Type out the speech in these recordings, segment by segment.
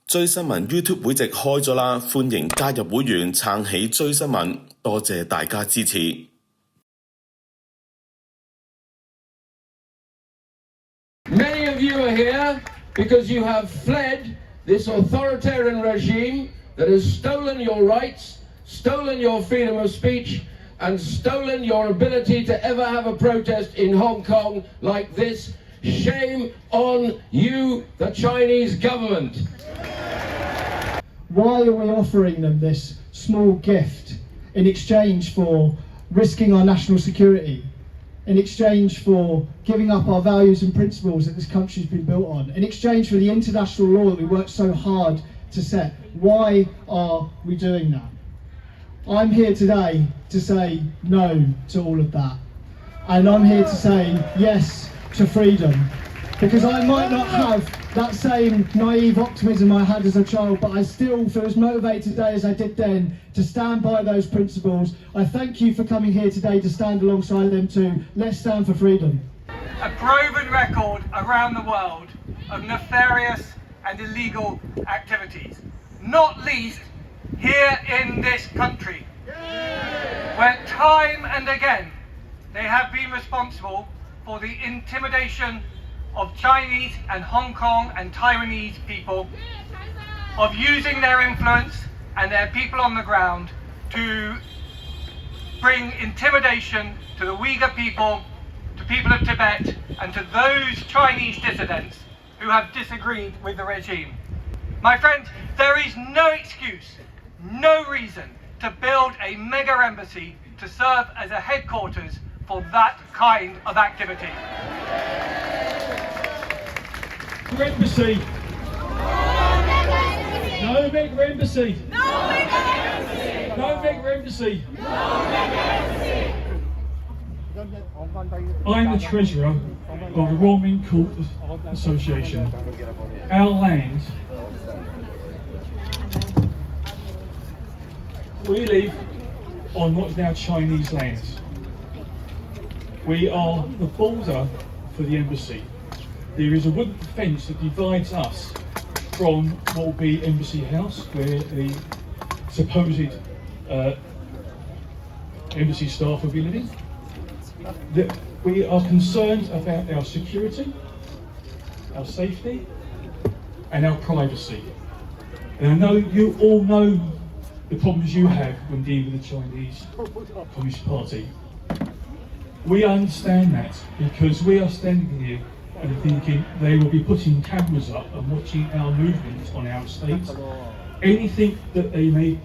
追新聞 YouTube 會籍開咗啦，歡迎加入會員撐起追新聞，多謝大家支持。Many of you are here because you have fled this authoritarian regime that has stolen your rights, stolen your freedom of speech, and stolen your ability to ever have a protest in Hong Kong like this. Shame on you, the Chinese government. Why are we offering them this small gift in exchange for risking our national security, in exchange for giving up our values and principles that this country's been built on, in exchange for the international law that we worked so hard to set? Why are we doing that? I'm here today to say no to all of that. And I'm here to say yes to freedom. Because I might not have that same naive optimism I had as a child, but I still feel as motivated today as I did then to stand by those principles. I thank you for coming here today to stand alongside them too. Let's stand for freedom. A proven record around the world of nefarious and illegal activities, not least here in this country, where time and again they have been responsible for the intimidation of Chinese and Hong Kong and Taiwanese people, of using their influence and their people on the ground to bring intimidation to the Uyghur people, to people of Tibet, and to those Chinese dissidents who have disagreed with the regime. My friends, there is no excuse, no reason to build a mega embassy to serve as a headquarters for that kind of activity. Embassy. No mega embassy. No mega embassy. No mega embassy. No mega embassy. I'm the treasurer of the Royal Mint Court Association. Our land. We live on what's now Chinese land. We are the border for the embassy. There is a wooden fence that divides us from what will be Embassy House, where the supposed embassy staff will be living. That we are concerned about our security, our safety, and our privacy. And I know you all know the problems you have when dealing with the Chinese Communist Party. We understand that because we are standing here and thinking they will be putting cameras up and watching our movements on our estate. Anything that they may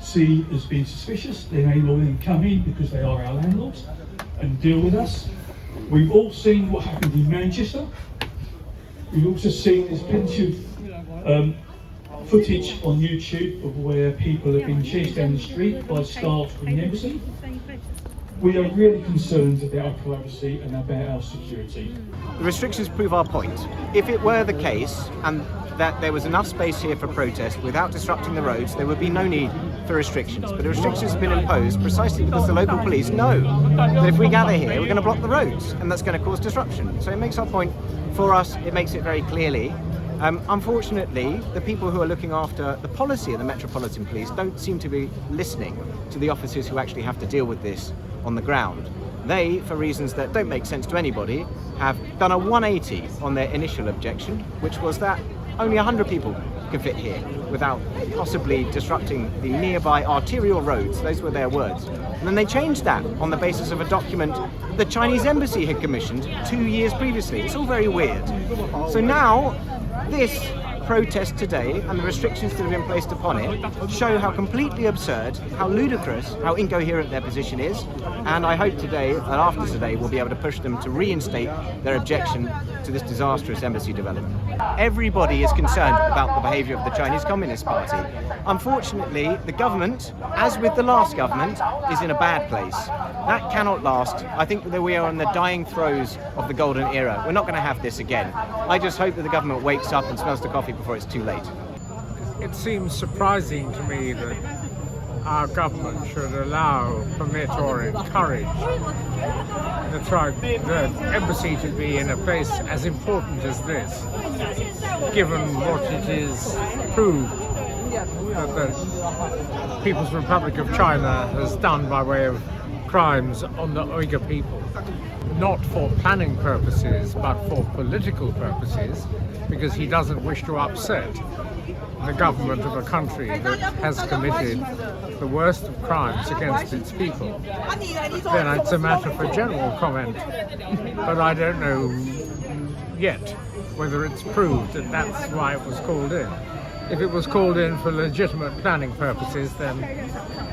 see as being suspicious, they may well then come in because they are our landlords and deal with us. We've all seen what happened in Manchester. We've also seen there's plenty of footage on YouTube of where people have been chased down the street by staff from the embassy. We are really concerned about our privacy and about our security. The restrictions prove our point. If it were the case and that there was enough space here for protest without disrupting the roads, there would be no need for restrictions. But the restrictions have been imposed precisely because the local police know that if we gather here, we're going to block the roads and that's going to cause disruption. So it makes our point for us, it makes it very clearly. Unfortunately, the people who are looking after the policy of the Metropolitan Police don't seem to be listening to the officers who actually have to deal with this on the ground. They, for reasons that don't make sense to anybody, have done a 180 on their initial objection, which was that only 100 people can fit here without possibly disrupting the nearby arterial roads. Those were their words. And then they changed that on the basis of a document the Chinese embassy had commissioned 2 years previously. It's all very weird. So now, this protest today and the restrictions that have been placed upon it show how completely absurd, how ludicrous, how incoherent their position is, and I hope today, and after today, we'll be able to push them to reinstate their objection to this disastrous embassy development. Everybody is concerned about the behaviour of the Chinese Communist Party. Unfortunately, the government, as with the last government, is in a bad place. That cannot last. I think that we are in the dying throes of the golden era. We're not going to have this again. I just hope that the government wakes up and smells the coffee before it's too late. It seems surprising to me that our government should allow, permit or encourage the embassy to be in a place as important as this, given what it is proved that the People's Republic of China has done by way of crimes on the Uyghur people. Not for planning purposes, but for political purposes, because he doesn't wish to upset the government of a country that has committed the worst of crimes against its people. Then it's a matter for general comment, but I don't know yet whether it's proved that that's why it was called in. If it was called in for legitimate planning purposes, then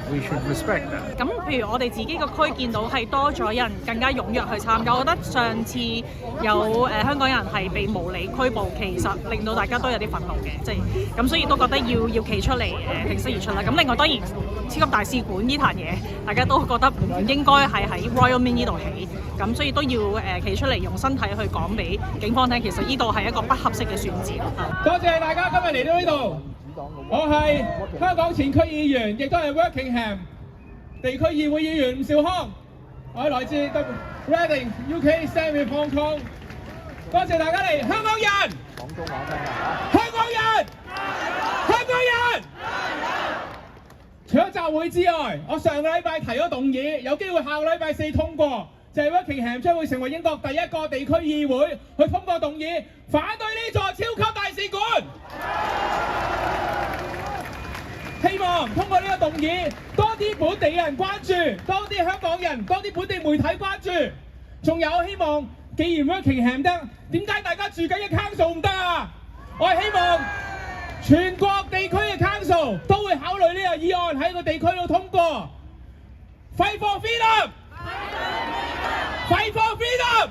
we should respect that. 咁譬如我哋自己個區見到係多咗人更加踴躍去參加，我覺得上次有香港人係被無理拘捕，其實令到大家都有啲憤怒嘅，即係咁，所以都覺得要企出嚟挺身而出啦。咁另外當然超級大使館呢壇嘢，大家都覺得唔應該係喺 Royal Mint 呢度起，咁所以都要企出嚟用身體去講俾警方聽，其實呢度係一個不合適嘅選址。多謝大家今日嚟到呢度。我係香港前區議員，亦都係 Wokingham 地區議會議員吳兆康。我係來自 Reading UK Stand with Hong Kong。多謝大家嚟，香港人，香港人，香港人。除咗集會之外，我上個禮拜提咗動議，有機會下個禮拜4通過，就係 Wokingham 將會成為英國第一個地區議會去通過動議，反對呢座超級大使館。希望通過呢個動議，多啲本地人關注，多啲香港人，多啲本地媒體關注。仲有希望，既然 Wokingham 得，點解大家住緊嘅 council 唔得啊？我係希望全國地區嘅 council 都會考慮呢個議案喺個地區度通過。Fight for freedom! Fight for freedom!